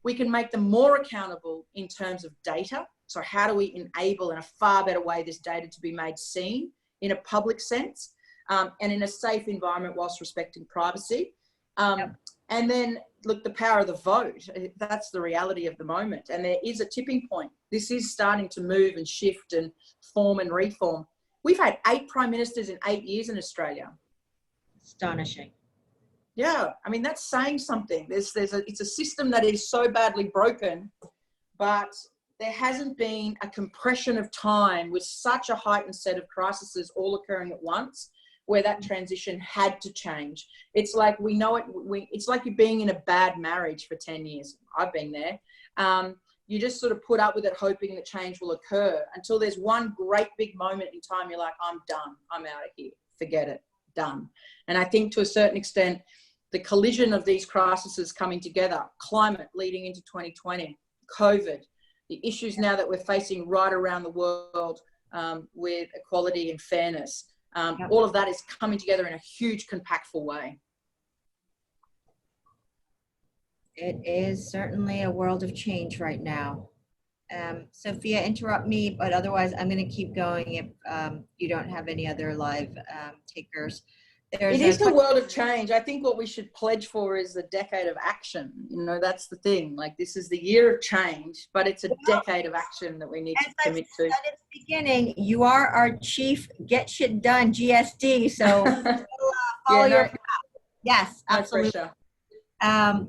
We can make them more accountable in terms of data. So how do we enable in a far better way this data to be made seen in a public sense and in a safe environment whilst respecting privacy? And then, look, the power of the vote, that's the reality of the moment. And there is a tipping point. This is starting to move and shift and form and reform. We've had 8 prime ministers in 8 years in Australia. Astonishing. Yeah, I mean, that's saying something. It's a system that is so badly broken, but there hasn't been a compression of time with such a heightened set of crises all occurring at once where that transition had to change. It's like we know it. It's like you're being in a bad marriage for 10 years. I've been there. You just sort of put up with it, hoping that change will occur until there's one great big moment in time. You're like, I'm done. I'm out of here. Forget it. Done. And I think to a certain extent, the collision of these crises coming together, climate leading into 2020, COVID, the issues now that we're facing right around the world with equality and fairness, all of that is coming together in a huge, compactful way. It is certainly a world of change right now. Sophia, interrupt me, but otherwise I'm going to keep going if you don't have any other live takers. It is a world of change. I think what we should pledge for is a decade of action. You know, that's the thing. Like, this is the year of change, but it's a decade of action that we need to commit to. At the beginning, you are our chief get shit done GSD, so follow your path. Yes, absolutely. No pressure.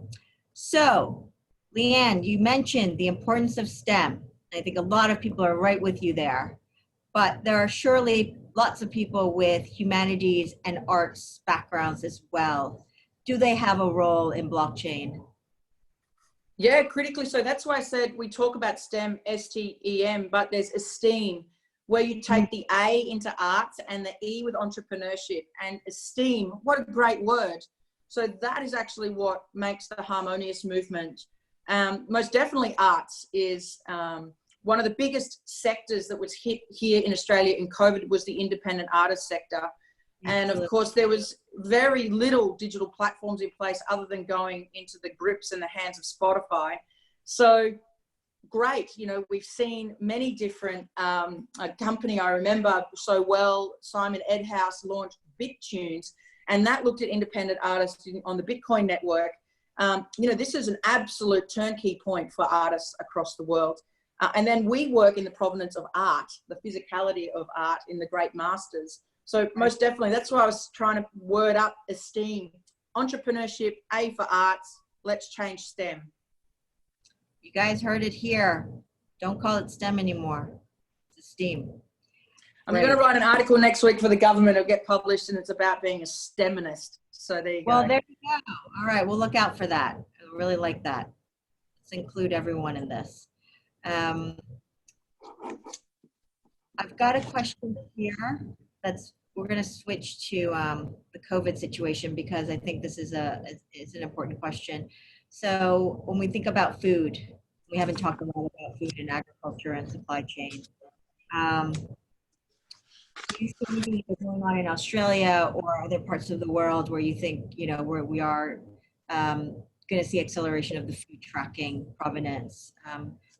So, Leanne, you mentioned the importance of STEM. I think a lot of people are right with you there, but there are surely lots of people with humanities and arts backgrounds as well. Do they have a role in blockchain? Yeah, critically so. That's why I said we talk about STEM, STEM, but there's ESTEAM, where you take the A into arts and the E with entrepreneurship, and ESTEAM, what a great word. So that is actually what makes the harmonious movement. Most definitely arts is one of the biggest sectors that was hit here in Australia in COVID was the independent artist sector. And of course, there was very little digital platforms in place other than going into the grips and the hands of Spotify. So great, you know, we've seen many different, a company I remember so well, Simon Edhouse, launched BitTunes, and that looked at independent artists on the Bitcoin network. You know, this is an absolute turnkey point for artists across the world. And then we work in the provenance of art, the physicality of art in the great masters. So most definitely, that's why I was trying to word up esteem. Entrepreneurship, A for arts, let's change STEM. You guys heard it here. Don't call it STEM anymore. It's STEAM. I'm going to write an article next week for the government. It'll get published, and it's about being a STEMinist. So there you go. Well, there you go. All right, we'll look out for that. I really like that. Let's include everyone in this. I've got a question here. We're going to switch to the COVID situation because I think this is an important question. So when we think about food, we haven't talked a lot about food and agriculture and supply chain. Do you see anything that's going on in Australia or other parts of the world where you think, you know, where we are going to see acceleration of the food tracking provenance?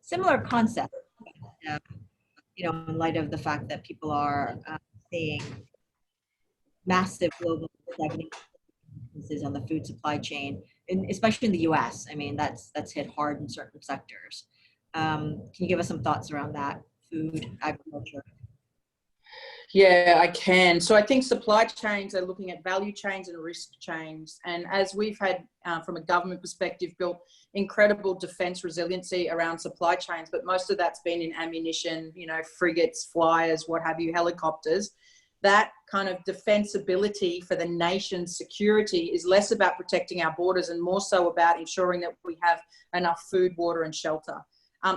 Similar concept, you know, in light of the fact that people are seeing massive global stagnations on the food supply chain, and especially in the US. I mean, that's hit hard in certain sectors. Can you give us some thoughts around that, food, agriculture? Yeah, I can. So I think supply chains are looking at value chains and risk chains. And as we've had, from a government perspective, built incredible defence resiliency around supply chains, but most of that's been in ammunition, you know, frigates, flyers, what have you, helicopters. That kind of defensibility for the nation's security is less about protecting our borders and more so about ensuring that we have enough food, water and shelter.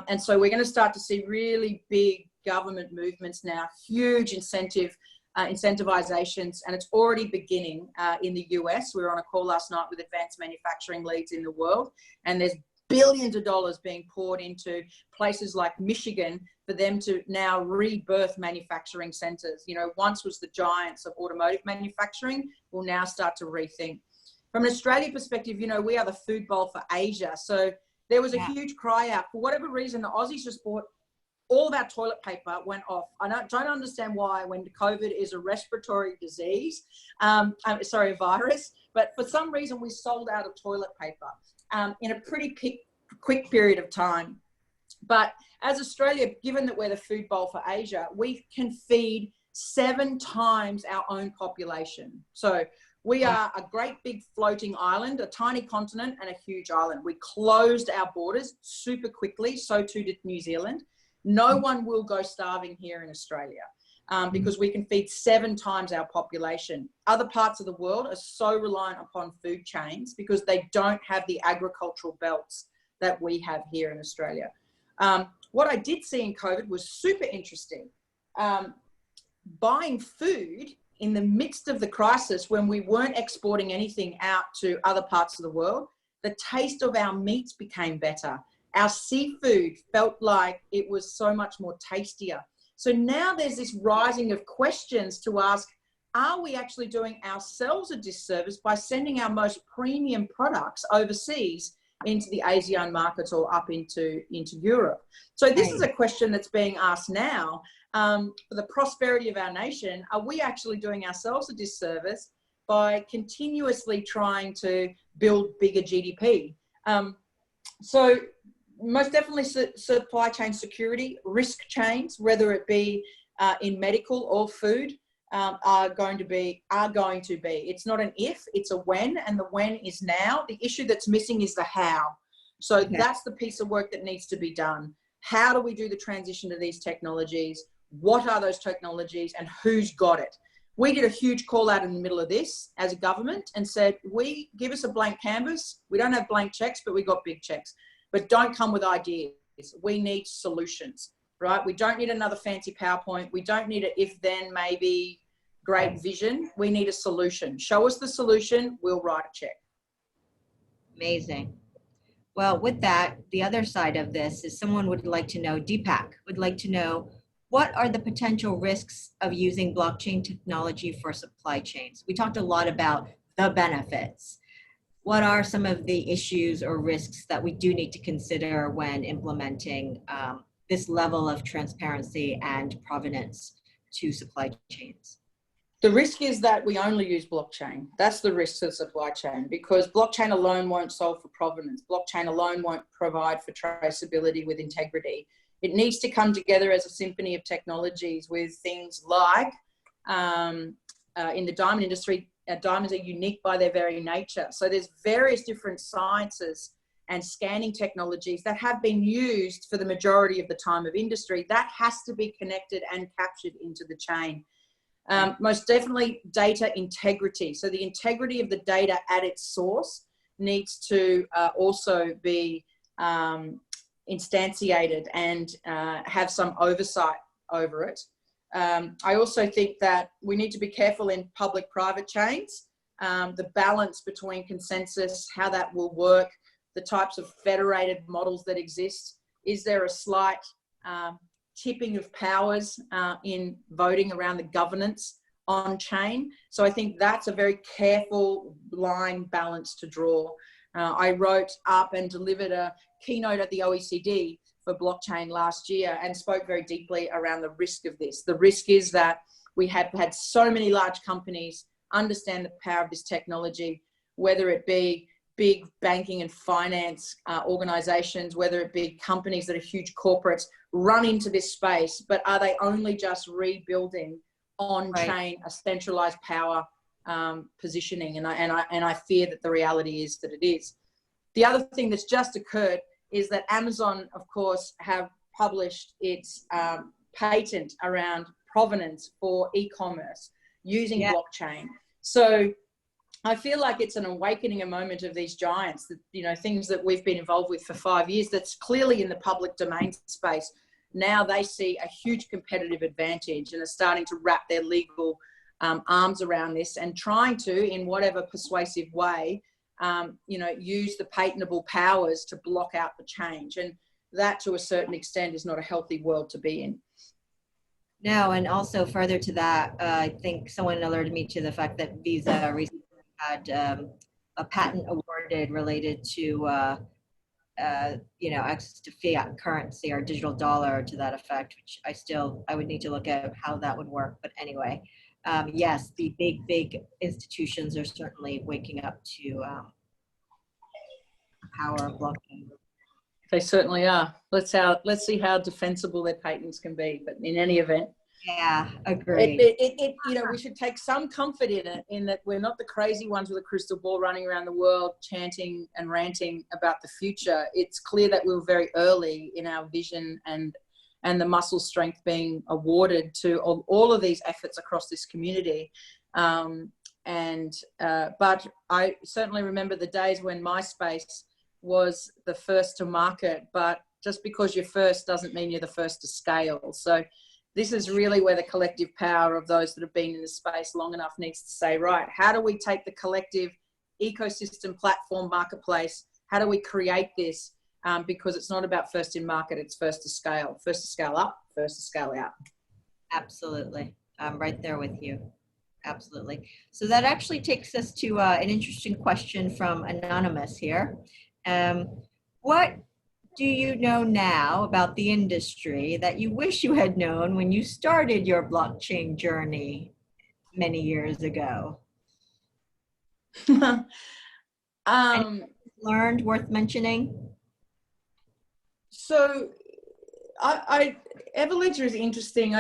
And so we're going to start to see really big government movements now, huge incentivizations, and it's already beginning in the US. We were on a call last night with advanced manufacturing leads in the world, and there's billions of dollars being poured into places like Michigan for them to now rebirth manufacturing centers. You know, once was the giants of automotive manufacturing, will now start to rethink. From an Australia perspective, you know, we are the food bowl for Asia. So there was a huge cry out. For whatever reason, the Aussies just bought all of our toilet paper went off. I don't understand why, when COVID is a respiratory disease, a virus, but for some reason we sold out of toilet paper in a pretty quick period of time. But as Australia, given that we're the food bowl for Asia, we can feed 7 times our own population. So we are a great big floating island, a tiny continent and a huge island. We closed our borders super quickly, so too did New Zealand. No one will go starving here in Australia because we can feed 7 times our population. Other parts of the world are so reliant upon food chains because they don't have the agricultural belts that we have here in Australia. What I did see in COVID was super interesting. Buying food in the midst of the crisis when we weren't exporting anything out to other parts of the world, the taste of our meats became better. Our seafood felt like it was so much more tastier. So now there's this rising of questions to ask, are we actually doing ourselves a disservice by sending our most premium products overseas into the ASEAN markets or up into Europe? So this is a question that's being asked now. For the prosperity of our nation, are we actually doing ourselves a disservice by continuously trying to build bigger GDP? So most definitely supply chain security, risk chains, whether it be in medical or food, are going to be. It's not an if, it's a when, and the when is now. The issue that's missing is the how. So that's the piece of work that needs to be done. How do we do the transition to these technologies? What are those technologies and who's got it? We did a huge call out in the middle of this as a government and said, give us a blank canvas. We don't have blank checks, but we got big checks. But don't come with ideas. We need solutions, right? We don't need another fancy PowerPoint. We don't need an if, then, maybe, great vision. We need a solution. Show us the solution. We'll write a check. Amazing. Well, with that, the other side of this is someone would like to know, Deepak would like to know, what are the potential risks of using blockchain technology for supply chains? We talked a lot about the benefits. What are some of the issues or risks that we do need to consider when implementing this level of transparency and provenance to supply chains? The risk is that we only use blockchain. That's the risk to the supply chain, because blockchain alone won't solve for provenance. Blockchain alone won't provide for traceability with integrity. It needs to come together as a symphony of technologies with things like, in the diamond industry, diamonds are unique by their very nature. So there's various different sciences and scanning technologies that have been used for the majority of the time of industry. That has to be connected and captured into the chain. Most definitely data integrity. So the integrity of the data at its source needs to also be instantiated and have some oversight over it. I also think that we need to be careful in public-private chains, the balance between consensus, how that will work, the types of federated models that exist. Is there a slight tipping of powers in voting around the governance on chain? So I think that's a very careful line balance to draw. I wrote up and delivered a keynote at the OECD for blockchain last year and spoke very deeply around the risk of this. The risk is that we have had so many large companies understand the power of this technology, whether it be big banking and finance organizations, whether it be companies that are huge corporates, run into this space, but are they only just rebuilding on-chain a centralized power positioning? And I fear that the reality is that it is. The other thing that's just occurred is that Amazon, of course, have published its patent around provenance for e-commerce using blockchain. So I feel like it's an awakening, a moment of these giants, that, you know, things that we've been involved with for 5 years, that's clearly in the public domain space. Now they see a huge competitive advantage and are starting to wrap their legal arms around this and trying to, in whatever persuasive way, you know, use the patentable powers to block out the change. And that, to a certain extent, is not a healthy world to be in. No, and also further to that, I think someone alerted me to the fact that Visa recently had a patent awarded related to, you know, access to fiat currency or digital dollar, to that effect, which I would need to look at how that would work. But anyway, yes, the big institutions are certainly waking up to the power of blockchain. They certainly are. Let's see how defensible their patents can be. But in any event, yeah, agreed. You know, we should take some comfort in it, in that we're not the crazy ones with a crystal ball running around the world chanting and ranting about the future. It's clear that we were very early in our vision and the muscle strength being awarded to all of these efforts across this community. But I certainly remember the days when MySpace was the first to market, but just because you're first doesn't mean you're the first to scale. So this is really where the collective power of those that have been in the space long enough needs to say, right, how do we take the collective ecosystem, platform, marketplace, how do we create this? Because it's not about first in market, it's first to scale up, first to scale out. Absolutely. I'm right there with you. Absolutely. So that actually takes us to an interesting question from Anonymous here. What do you know now about the industry that you wish you had known when you started your blockchain journey many years ago? Learned worth mentioning? So Everledger is interesting.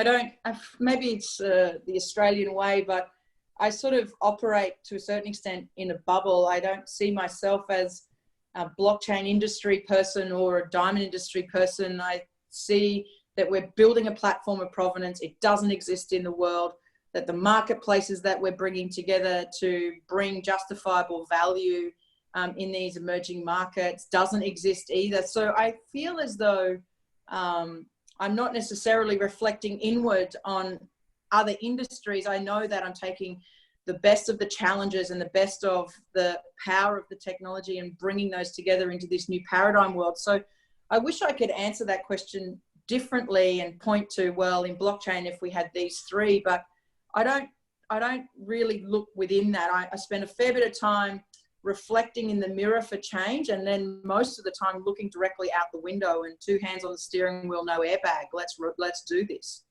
Maybe it's the Australian way, but I sort of operate to a certain extent in a bubble. I don't see myself as a blockchain industry person or a diamond industry person. I see that we're building a platform of provenance. It doesn't exist in the world, that the marketplaces that we're bringing together to bring justifiable value in these emerging markets doesn't exist either. So I feel as though I'm not necessarily reflecting inward on other industries. I know that I'm taking the best of the challenges and the best of the power of the technology and bringing those together into this new paradigm world. So I wish I could answer that question differently and point to, well, in blockchain, if we had these three, but I don't really look within that. I spend a fair bit of time reflecting in the mirror for change, and then most of the time looking directly out the window and two hands on the steering wheel, no airbag. Let's do this.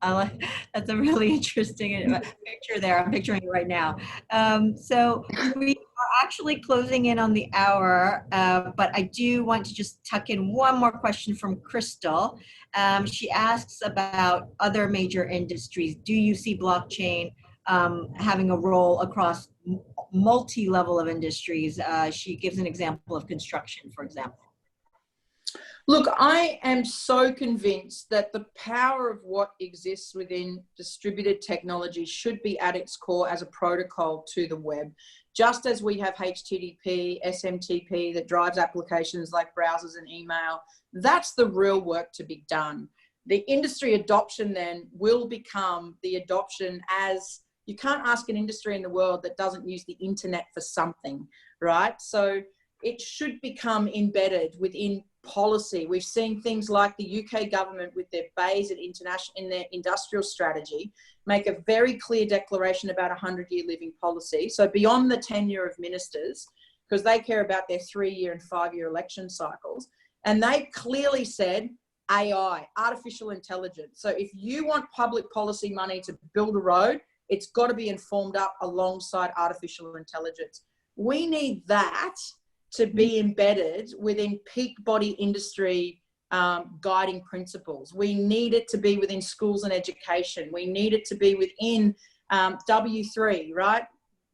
That's a really interesting picture there. I'm picturing it right now. So we are actually closing in on the hour, but I do want to just tuck in one more question from Crystal. She asks about other major industries. Do you see blockchain having a role across multi-level of industries? She gives an example of construction, for example. Look, I am so convinced that the power of what exists within distributed technology should be at its core as a protocol to the web. Just as we have HTTP, SMTP that drives applications like browsers and email, that's the real work to be done. The industry adoption then will become the adoption as you can't ask an industry in the world that doesn't use the internet for something, right? So it should become embedded within policy. We've seen things like the UK government with their BEIS and international in their industrial strategy make a very clear declaration about a 100-year living policy. So beyond the tenure of ministers, because they care about their 3-year and 5-year election cycles. And they clearly said AI, artificial intelligence. So if you want public policy money to build a road, it's got to be informed up alongside artificial intelligence. We need that to be embedded within peak body industry guiding principles. We need it to be within schools and education. We need it to be within W3, right?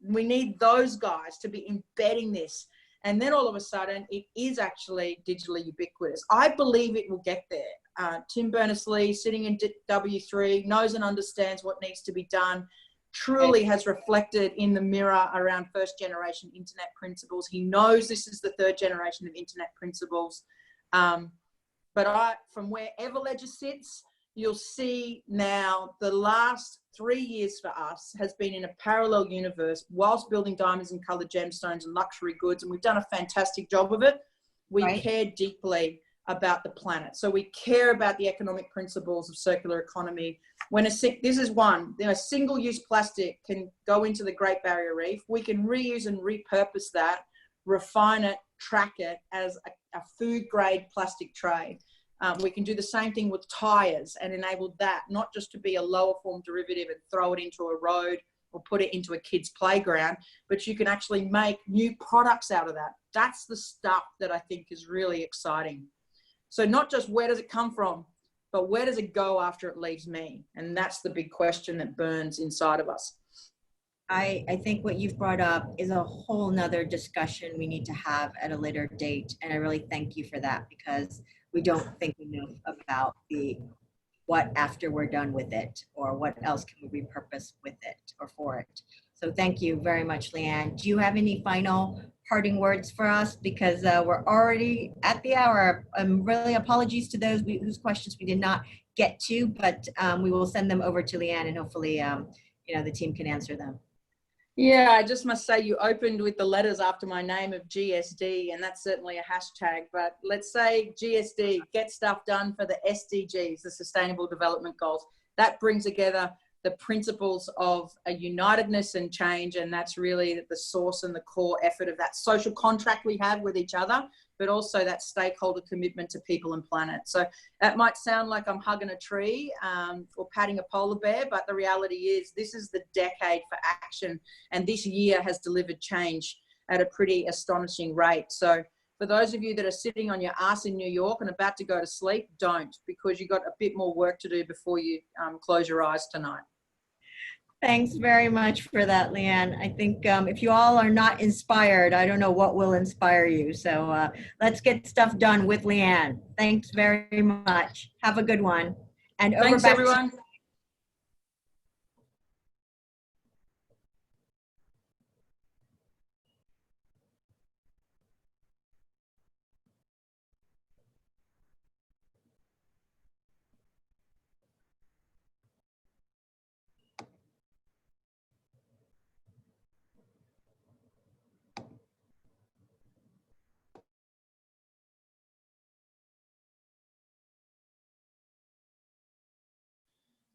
We need those guys to be embedding this. And then all of a sudden, it is actually digitally ubiquitous. I believe it will get there. Tim Berners-Lee, sitting in W3, knows and understands what needs to be done, truly has reflected in the mirror around first generation internet principles. He knows this is the third generation of internet principles. But from where Everledger sits, you'll see now the last 3 years for us has been in a parallel universe whilst building diamonds and colored gemstones and luxury goods. And we've done a fantastic job of it. We care deeply about the planet. So we care about the economic principles of circular economy. When this is one, single-use plastic can go into the Great Barrier Reef. We can reuse and repurpose that, refine it, track it as a food-grade plastic tray. We can do the same thing with tires and enable that not just to be a lower form derivative and throw it into a road or put it into a kid's playground, but you can actually make new products out of that. That's the stuff that I think is really exciting. So not just where does it come from, but where does it go after it leaves me? And that's the big question that burns inside of us. I think what you've brought up is a whole nother discussion we need to have at a later date. And I really thank you for that, because we don't think enough about what after we're done with it, or what else can we repurpose with it or for it. So thank you very much, Leanne. Do you have any final parting words for us? Because we're already at the hour. Really apologies to those whose questions we did not get to, but we will send them over to Leanne, and hopefully the team can answer them. Yeah, I just must say you opened with the letters after my name of GSD, and that's certainly a hashtag, but let's say GSD, get stuff done for the SDGs, the Sustainable Development Goals. That brings together the principles of a unitedness and change, and that's really the source and the core effort of that social contract we have with each other, but also that stakeholder commitment to people and planet. So that might sound like I'm hugging a tree or patting a polar bear, but the reality is this is the decade for action, and this year has delivered change at a pretty astonishing rate. So for those of you that are sitting on your ass in New York and about to go to sleep, don't, because you've got a bit more work to do before you close your eyes tonight. Thanks very much for that, Leanne. I think if you all are not inspired, I don't know what will inspire you. So let's get stuff done with Leanne. Thanks very much. Have a good one. And Thanks, everyone.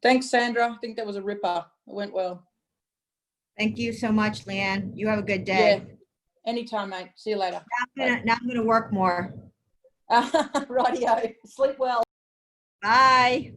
Thanks, Sandra. I think that was a ripper. It went well. Thank you so much, Leanne. You have a good Yeah. day. Anytime, mate. See you later. Now I'm gonna work more. Rightio. Sleep well. Bye.